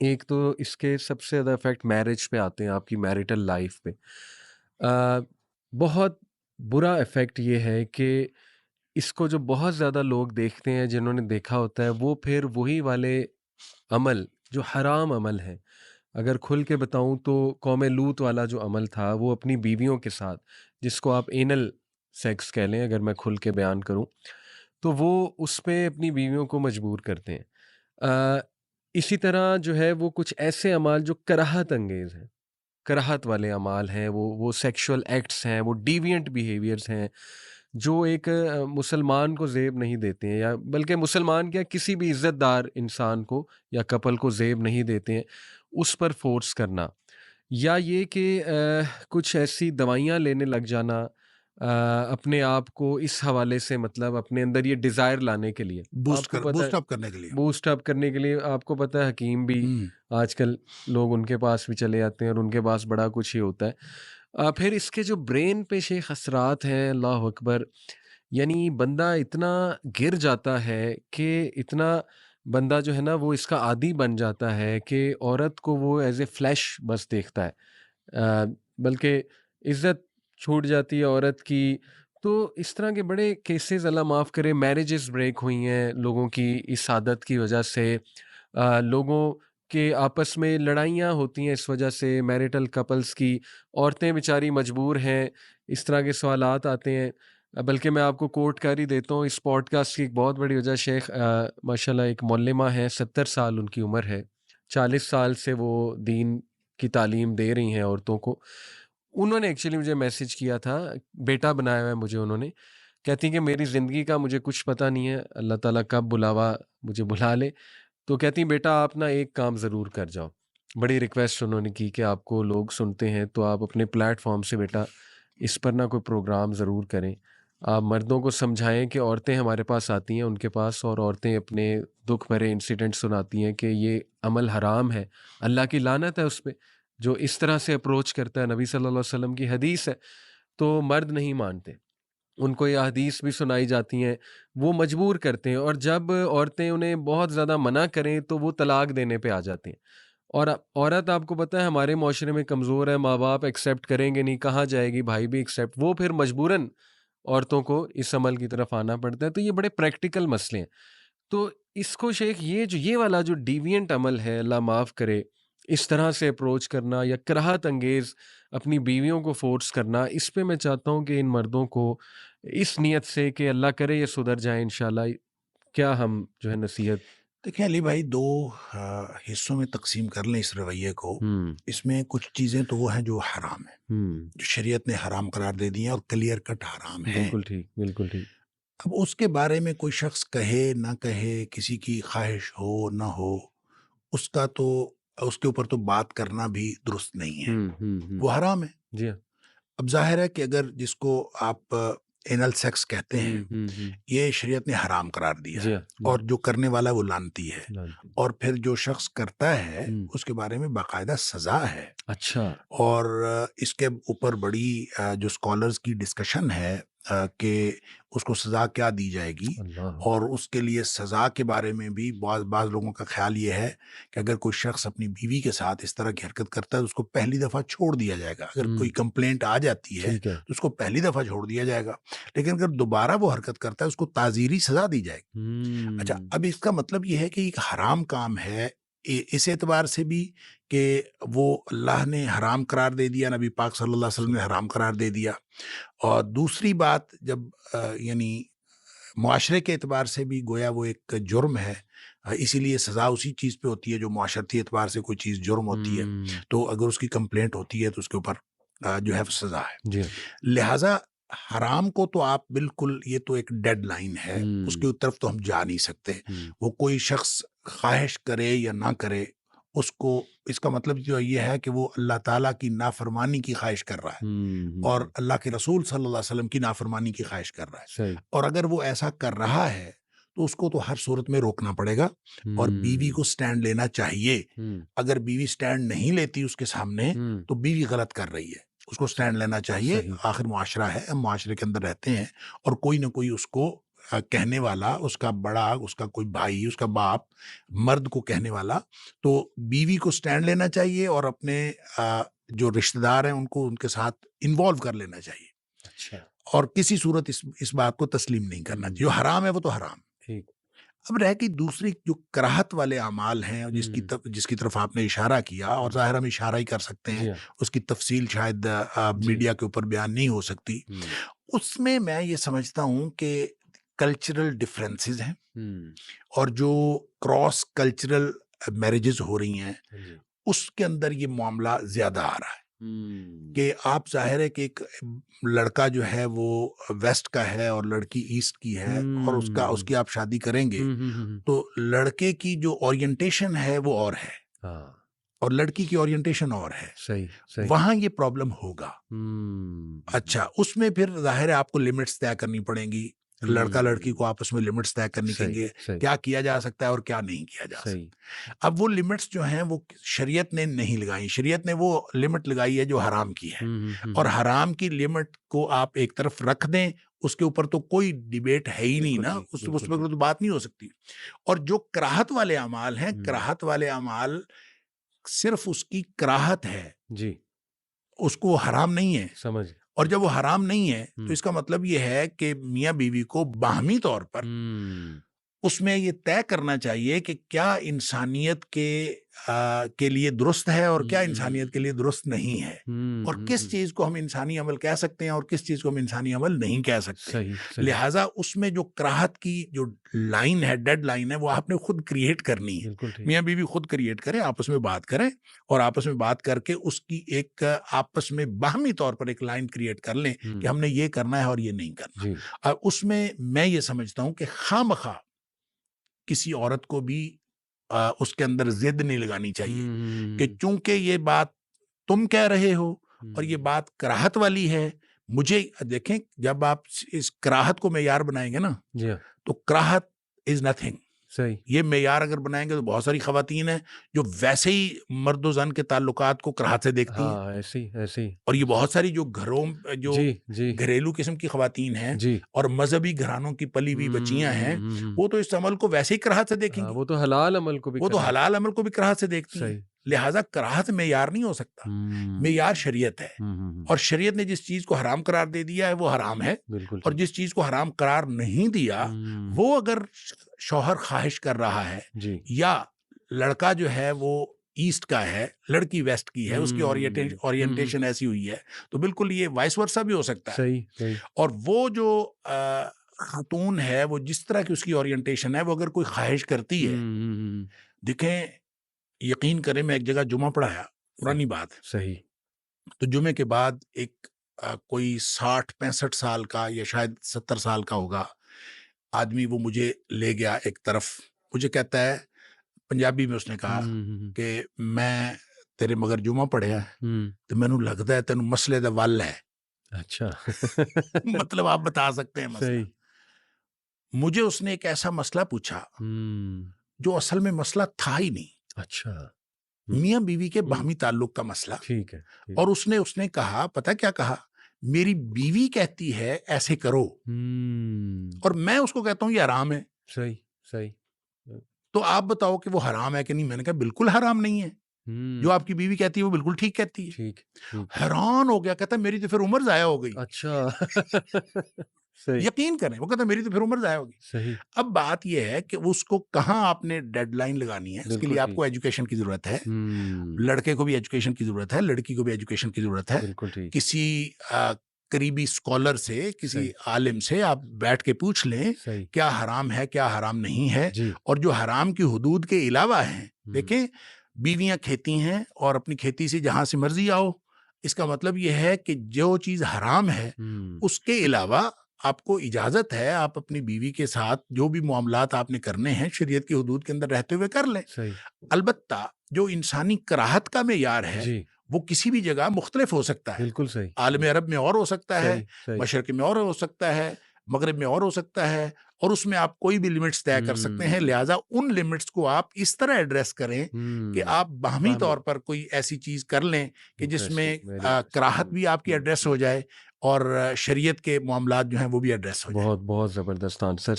एक तो इसके सबसे ज़्यादा इफ़ेक्ट मैरिज पे आते हैं, आपकी मैरिटल लाइफ पे। बहुत बुरा इफ़ेक्ट ये है कि इसको जो बहुत ज़्यादा लोग देखते हैं, जिन्होंने देखा होता है, वो फिर वही वाले अमल जो हराम अमल हैं, अगर खुल के बताऊँ तो कौम लूत वाला जो अमल था, वो अपनी बीवियों के साथ, जिसको आप एनल सेक्स कह लें अगर मैं खुल के बयान करूँ, तो वो उस पे अपनी बीवियों को मजबूर करते हैं। अ, इसी तरह जो है वो कुछ ऐसे अमाल जो कराहत अंगेज़ हैं, कराहत वाले अमाल हैं, वो सेक्सुअल एक्ट्स हैं, वो डिविएंट बिहेवियर्स हैं, जो एक मुसलमान को ज़ेब नहीं देते हैं, या बल्कि मुसलमान क्या किसी भी इज़्ज़तदार इंसान को या कपल को ज़ेब नहीं देते हैं, उस पर फ़ोर्स करना। या ये कि कुछ ऐसी दवाइयाँ लेने लग जाना, अपने आप को इस हवाले से, मतलब अपने अंदर ये डिज़ायर लाने के लिए। आपको पता है, बूस्ट अप करने के लिए। बूस्ट अप करने के लिए आपको पता है हकीम भी हुँ। आजकल, लोग उनके पास भी चले जाते हैं और उनके पास बड़ा कुछ ही होता है। फिर इसके जो ब्रेन पे शेख असरात हैं, अल्लाह अकबर, यानी बंदा इतना गिर जाता है कि इतना बंदा जो है ना वो इसका आदी बन जाता है कि औरत को वो एज़ ए फ्लैश बस देखता है। बल्कि इज़्ज़त छूट जाती है औरत की। तो इस तरह के बड़े केसेस, अल्लाह माफ़ करे, मैरिजेस ब्रेक हुई हैं लोगों की इस आदत की वजह से। लोगों के आपस में लड़ाइयाँ होती हैं इस वजह से, मैरिटल कपल्स की। औरतें बेचारी मजबूर हैं, इस तरह के सवालात आते हैं। बल्कि मैं आपको कोट कर ही देता हूँ, इस पॉडकास्ट की एक बहुत बड़ी वजह शेख माशाल्लाह एक मौल्लिमा है, 70 साल उनकी उम्र है, 40 साल से वो दीन की तालीम दे रही हैं औरतों को। उन्होंने एक्चुअली मुझे मैसेज किया था, बेटा बनाया हुआ है मुझे उन्होंने। कहती हैं कि मेरी ज़िंदगी का मुझे कुछ पता नहीं है, अल्लाह ताला कब बुलावा मुझे बुला ले। तो कहती हैं बेटा आप ना एक काम ज़रूर कर जाओ। बड़ी रिक्वेस्ट उन्होंने की कि आपको लोग सुनते हैं तो आप अपने प्लेटफ़ॉर्म से बेटा इस पर ना कोई प्रोग्राम ज़रूर करें। आप मर्दों को समझाएँ कि औरतें हमारे पास आती हैं उनके पास, और औरतें अपने दुःख भरे इंसिडेंट सुनाती हैं कि ये अमल हराम है, अल्लाह की लानत है उस पे, जो इस तरह से अप्रोच करता है। नबी सल्लल्लाहु अलैहि वसल्लम की हदीस है, तो मर्द नहीं मानते। उनको ये हदीस भी सुनाई जाती हैं, वो मजबूर करते हैं, और जब औरतें उन्हें बहुत ज़्यादा मना करें तो वो तलाक देने पे आ जाते हैं। और औरत आपको पता है हमारे माशरे में कमज़ोर है, माँ-बाप एक्सेप्ट करेंगे नहीं, कहाँ जाएगी, भाई भी एक्सेप्ट, वो फिर मजबूरन औरतों को इस अमल की तरफ आना पड़ता है। तो ये बड़े प्रैक्टिकल मसले हैं। तो इसको शेख ये वाला जो डिविएंट अमल है, अल्लाह माफ़ करे, इस तरह से अप्रोच करना या कराहत अंगेज़ अपनी बीवियों को फ़ोर्स करना, इस पे मैं चाहता हूँ कि इन मर्दों को इस नियत से कि अल्लाह करे ये सुधर जाएँ इंशाअल्लाह, क्या हम जो है नसीहत। देखिए अली भाई 2 हिस्सों में तक़सीम कर लें इस रवैये को। हुँ, इसमें कुछ चीज़ें तो वो हैं जो हराम हैं, हुँ। जो शरीयत ने हराम करार दे दी हैं और क्लियर कट हराम हैं। बिल्कुल ठीक, बिल्कुल ठीक। अब उसके बारे में कोई शख़्स कहे, ना कहे, किसी की ख़्वाहिश हो, ना हो, उसका तो उसके ऊपर तो बात करना भी दुरुस्त नहीं है। हुँ, हुँ, हुँ। वो हराम है। जी हाँ। अब ज़ाहिर है कि अगर जिसको आप एनल सेक्स कहते हैं, हुँ, हुँ, हुँ। ये शरीयत ने हराम करार दिया जी है हाँ, जी और हाँ। जो करने वाला है वो लानती है। जानते हैं। और फिर जो शख़्स करता है, हुँ। उसके बारे में बाकायदा सज़ा है। अच्छा। और इसके ऊपर बड़ी जो स्कॉलर्स की डिस्कशन है कि उसको सज़ा क्या दी जाएगी। अल्लाह! और उसके लिए सज़ा के बारे में भी बाज़ बाज़ लोगों का ख़्याल ये है कि अगर कोई शख़्स अपनी बीवी के साथ इस तरह की हरकत करता है तो उसको पहली दफ़ा छोड़ दिया जाएगा। अगर कोई हुँ, कंप्लेंट आ जाती है ठीक है। तो उसको पहली दफ़ा छोड़ दिया जाएगा। लेकिन अगर दोबारा वो हरकत करता है उसको ताज़ीरी सज़ा दी जाएगी। अच्छा, हुँ। अब इसका मतलब ये है कि एक हराम काम है इस एतबार से भी कि वो अल्लाह ने हराम करार दे दिया, नबी पाक सल्लल्लाहु अलैहि वसल्लम ने सल्लल्लाहु हराम करार दे दिया। और दूसरी बात जब यानी मुआशरे के एतबार से भी गोया वो एक जुर्म है। इसीलिए सज़ा उसी चीज़ पे होती है जो मुआशरती एतबार से कोई चीज़ जुर्म होती है। हुँ। तो अगर उसकी कंप्लेंट होती है तो उसके ऊपर जो है वो सज़ा है। जी हाँ। लिहाज़ा हराम को तो आप बिल्कुल, ये तो एक डेडलाइन है, हुँ, उसकी तरफ तो हम जा नहीं सकते। हुँ। वो कोई शख़्स ख़्वाहिश करे या ना करे, उसको इसका मतलब जो ये है कि वो अल्लाह ताला की नाफ़रमानी की ख़्वाहिश कर रहा है हुँ, हुँ, और हुँ। अल्लाह के रसूल सल्लल्लाहु अलैहि वसल्लम की नाफ़रमानी की ख़्वाहिश कर रहा है। सही। और अगर वो ऐसा कर रहा है, तो उसको तो हर सूरत में रोकना पड़ेगा और बीवी हुँ, को स्टैंड लेना चाहिए। हुँ, अगर बीवी स्टैंड नहीं लेती उसके सामने, हुँ। तो बीवी गलत कर रही है। उसको स्टैंड लेना चाहिए, सही। आखिर मुआशरा है, हम मुआशरे के अंदर रहते हैं और कोई न कोई उसको कहने वाला, उसका बड़ा, उसका कोई भाई, उसका बाप, मर्द को कहने वाला, तो बीवी को स्टैंड लेना चाहिए और अपने जो रिश्तेदार हैं उनको उनके साथ इन्वॉल्व कर लेना चाहिए, अच्छा। और किसी सूरत इस बात को तस्लीम नहीं करना चाहिए। जो हराम है वो तो हराम। ठीक। अब रह गई दूसरी जो कराहत वाले अमाल हैं, और जिसकी तरफ आपने इशारा किया, और ज़ाहिर हम इशारा ही कर सकते जी हैं, हाँ। उसकी तफसील शायद जी। मीडिया के ऊपर बयान नहीं हो सकती। उसमें मैं ये समझता हूँ कि कल्चरल डिफरेंसेस हैं, और जो क्रॉस कल्चरल मैरिजेस हो रही हैं जी। उसके अंदर ये मामला ज़्यादा आ रहा है कि आप ज़ाहिर है कि एक लड़का जो है वो वेस्ट का है और लड़की ईस्ट की है, और उसकी आप शादी करेंगे तो लड़के की जो ओरिएंटेशन है वो और है, हाँ। और लड़की की ओरिएंटेशन और है। सही, सही। वहां ये प्रॉब्लम होगा। अच्छा, उसमें फिर जाहिर है आपको लिमिट्स तय करनी पड़ेंगी, लड़का लड़की को आपस में लिमिट्स तय करनी सही, चाहिए, सही। क्या किया जा सकता है और क्या नहीं किया जा सही। सकता। अब वो लिमिट्स जो हैं वो शरीयत ने नहीं लगाई, शरीयत ने वो लिमिट लगाई है जो हराम की है, और हराम की लिमिट को आप एक तरफ रख दें, उसके ऊपर तो कोई डिबेट है ही नहीं बिल्कुल ना, ठीक, उस बिल्कुल पर ठीक। तो बात नहीं हो सकती। और जो कराहत वाले अमाल हैं, कराहत वाले अमाल सिर्फ उसकी कराहत है, जी। उसको वो हराम नहीं है। समझ। और जब वो हराम नहीं है तो इसका मतलब ये है कि मियाँ बीवी को बाहमी तौर पर उसमें ये तय करना चाहिए कि क्या इंसानियत के लिए दुरुस्त है और क्या इंसानियत के लिए दुरुस्त नहीं है, और किस चीज को हम इंसानी अमल कह सकते हैं और किस चीज को हम इंसानी अमल नहीं कह सकते। सही, सही। लिहाजा उसमें जो कराहत की जो लाइन है, डेड लाइन है, वो आपने खुद क्रिएट करनी है। बिल्कुल ठीक। मियाँ बीवी खुद क्रिएट करें, आपस में बात करें, और आपस में बात करके उसकी एक आपस में बाहमी तौर पर एक लाइन क्रिएट कर लें कि हमने ये करना है और ये नहीं करना। जी। अब उसमें मैं ये समझता हूँ कि खामखा किसी औरत को भी उसके अंदर जिद नहीं लगानी चाहिए कि चूंकि ये बात तुम कह रहे हो और ये बात कराहत वाली है, मुझे देखें, जब आप इस कराहत को मेयार बनाएंगे ना, जी हाँ। तो कराहत इज नथिंग। सही। ये मेयार अगर बनाएंगे तो बहुत सारी खवातीन हैं जो वैसे ही मर्द जन के ताल्लुकात को कराहत से देखती हैं, हाँ, ऐसे ही, ऐसे ही। और ये बहुत सारी जो जो जी, जी। घरेलू किस्म की खवातीन हैं जी। और मजहबी घरानों की पली हुई बच्चियां हैं, वो तो इस अमल को वैसे ही कराहत से हाँ, देखेंगी, वो तो हलाल अमल को भी वो तो कर रहे हैं। हलाल अमल को भी कराहत से देखती हैं। सही। लिहाजा कराहत मेयार नहीं हो सकता, मेयार शरीयत है, और शरीयत ने जिस चीज को हराम करार दे दिया है वो हराम है, बिल्कुल और ठीक। जिस चीज को हराम करार नहीं दिया वो अगर शौहर ख्वाहिश कर रहा है, जी। या लड़का जो है वो ईस्ट का है, लड़की वेस्ट की है, उसकी ओरिएंटेशन ऐसी हुई है, तो बिल्कुल ये वाइस वर्सा भी हो सकता है। सही, सही। और वो जो खातून है, वो जिस तरह की उसकी ओरिएंटेशन है, वो अगर कोई ख्वाहिश करती है, देखें, यकीन करें, मैं एक जगह जुमा पढ़ाया, पुरानी बात है, सही। तो जुमे के बाद एक कोई 60-65 साल का या शायद 70 साल का होगा आदमी, वो मुझे ले गया एक तरफ, मुझे कहता है, पंजाबी में उसने कहा कि मैं तेरे मगर जुमा पढ़िया तो मैनू लगता है तेन मसले दा वल है। अच्छा। मतलब आप बता सकते हैं मसला। सही। मुझे उसने एक ऐसा मसला पूछा जो असल में मसला था ही नहीं, अच्छा। मियाँ बीवी के बाहमी ताल्लुक का मसला। ठीक है, ठीक। और उसने कहा, पता क्या कहा, मेरी बीवी कहती है ऐसे करो, और मैं उसको कहता हूँ ये हराम है, सही, सही। तो आप बताओ कि वो हराम है कि नहीं। मैंने कहा बिल्कुल हराम नहीं है, जो आपकी बीवी कहती है वो बिल्कुल ठीक कहती है। ठीक, ठीक। हैरान हो गया, कहता मेरी तो फिर उम्र जाया हो गई। अच्छा। सही, यकीन करें, वो कहता मेरी तो फिर उम्र जाया होगी। सही। अब बात यह है कि उसको कहाँ आपने डेडलाइन लगानी है, इसके लिए बिल्कुल आपको ठीक। एजुकेशन की जरूरत है, लड़के को भी एजुकेशन की जरूरत है, लड़की को भी एजुकेशन की जरूरत है। बिल्कुल ठीक। किसी करीबी स्कॉलर से, किसी सही। आलिम से आप बैठ के पूछ लें सही। क्या हराम है, क्या हराम नहीं है, जी। और जो हराम की हुदूद के अलावा है। देखें, बीवियां खेती हैं और अपनी खेती से जहां से मर्जी आओ, इसका मतलब यह है कि जो चीज हराम है उसके अलावा आपको इजाजत है, आप अपनी बीवी के साथ जो भी मामलात आपने करने हैं शरीयत की हुदूद के अंदर रहते हुए कर लें। सही। अलबत्ता जो इंसानी कराहत का मेयार है जी। वो किसी भी जगह मुख्तलिफ हो सकता है। बिल्कुल सही। आलम अरब में और हो सकता है, सही, सही। मशरक में और हो सकता है, मगरब में और हो सकता है, और उसमें आप कोई भी लिमिट्स तय कर सकते हैं। लिहाजा उन लिमिट्स को आप इस तरह एड्रेस करें कि आप बाहमी तौर पर कोई ऐसी चीज कर लें कि जिसमें कराहत भी आपकी एड्रेस हो जाए और शरीयत के मामलात जो हैं वो भी एड्रेस हो जाए। बहुत बहुत जबरदस्त आंसर।